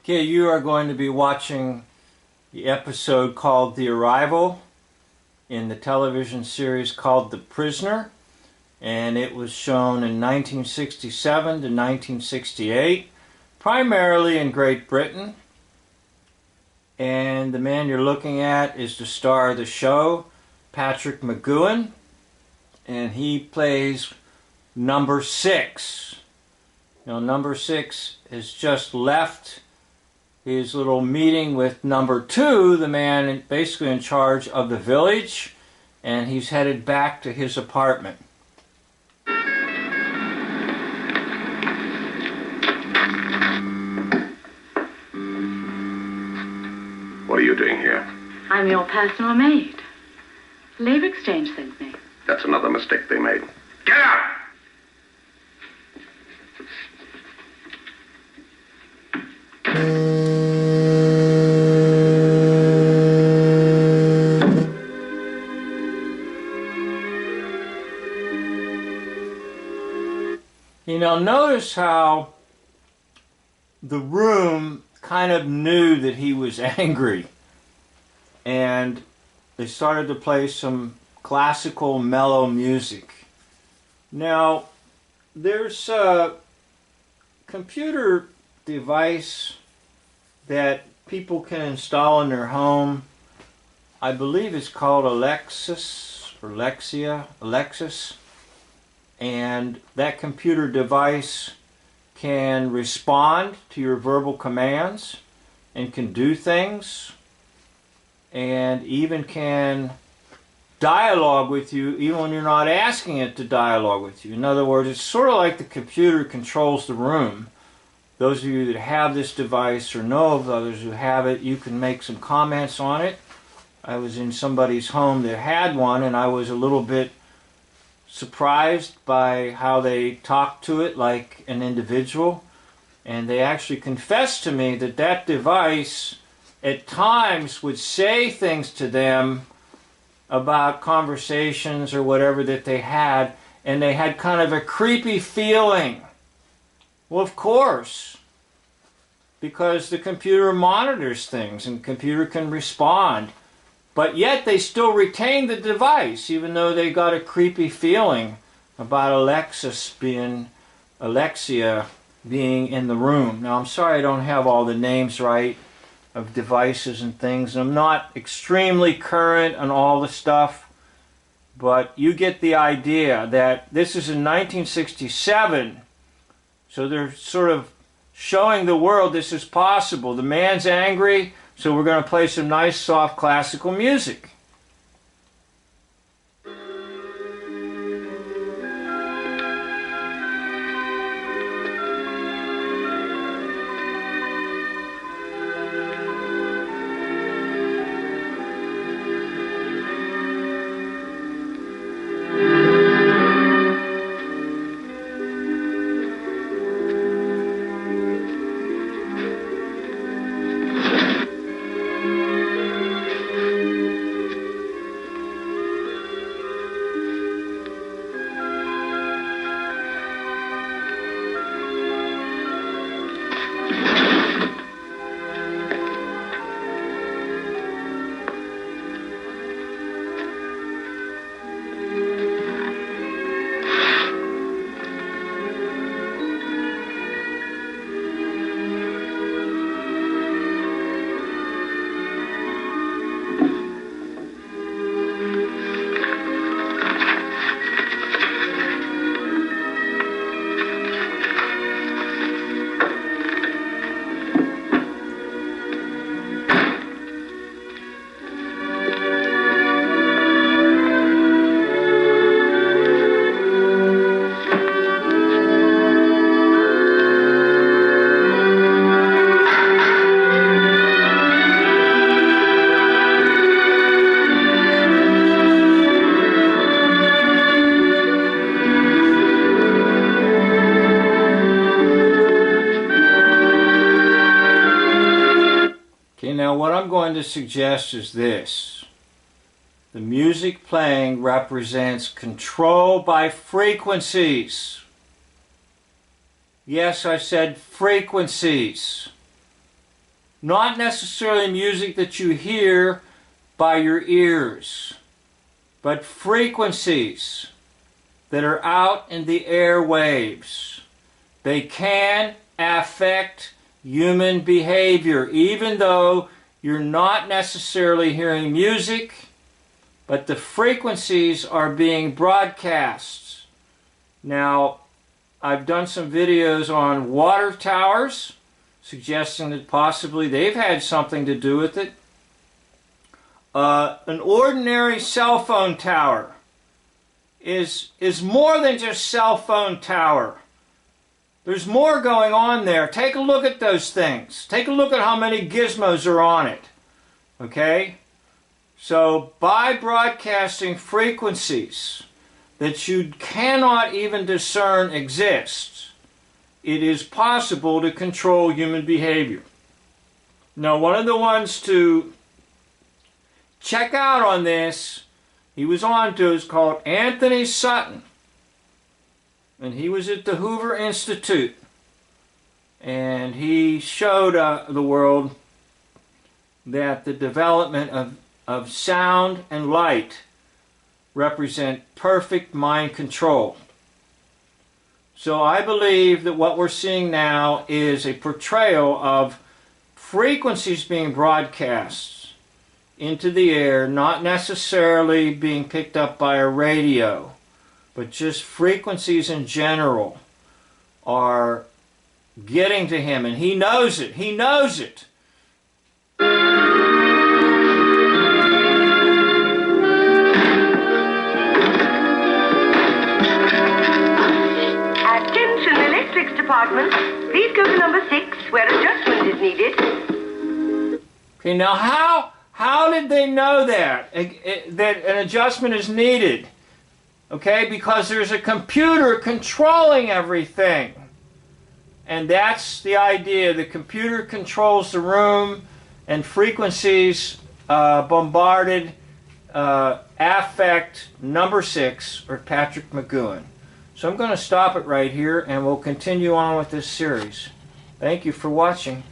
Okay, you are going to be watching the episode called The Arrival in the television series called The Prisoner, and it was shown in 1967 to 1968, primarily in Great Britain. And the man you're looking at is the star of the show, Patrick McGoohan, and he plays number 6. Now, number 6 has just left his little meeting with number 2, the man basically in charge of the village, and he's headed back to his apartment. What are you doing here? I'm your personal maid. Labor Exchange sent me. That's another mistake they made. Get out! You know, notice how the room kind of knew that he was angry, and they started to play some classical mellow music. Now, there's a computer device that people can install in their home. I believe it's called Alexis or Alexis. And that computer device can respond to your verbal commands and can do things and even can dialogue with you even when you're not asking it to dialogue with you. In other words, it's sort of like the computer controls the room. Those of you that have this device or know of others who have it, you can make some comments on it. I was in somebody's home that had one, and I was a little bit surprised by how they talked to it like an individual, and they actually confessed to me that that device at times would say things to them about conversations or whatever that they had, and they had kind of a creepy feeling. Well, of course, because the computer monitors things and the computer can respond. But yet they still retain the device, even though they got a creepy feeling about Alexia being in the room. Now, I'm sorry I don't have all the names right of devices and things. I'm not extremely current on all the stuff, but you get the idea that this is in 1967, so they're sort of showing the world this is possible. The man's angry, so we're going to play some nice, soft, classical music. Now what I'm going to suggest is this. The music playing represents control by frequencies. Yes, I said frequencies. Not necessarily music that you hear by your ears, but frequencies that are out in the airwaves. They can affect human behavior, even though you're not necessarily hearing music, but the frequencies are being broadcast. Now, I've done some videos on water towers, suggesting that possibly they've had something to do with it. An ordinary cell phone tower is more than just cell phone tower. There's more going on there. Take a look at those things. Take a look at how many gizmos are on it. Okay? So by broadcasting frequencies that you cannot even discern exist, it is possible to control human behavior. Now, one of the ones to check out on this, he was on to, is called Anthony Sutton. And he was at the Hoover Institute. And he showed the world that the development of sound and light represent perfect mind control. So I believe that what we're seeing now is a portrayal of frequencies being broadcast into the air, not necessarily being picked up by a radio, but just frequencies in general are getting to him, and he knows it. He knows it. Attention, electrics department. Please go to number 6, where adjustment is needed. Okay, now how did they know that an adjustment is needed? Okay, because there's a computer controlling everything. And that's the idea. The computer controls the room, and frequencies bombarded affect number 6, or Patrick McGoohan. So I'm going to stop it right here, and we'll continue on with this series. Thank you for watching.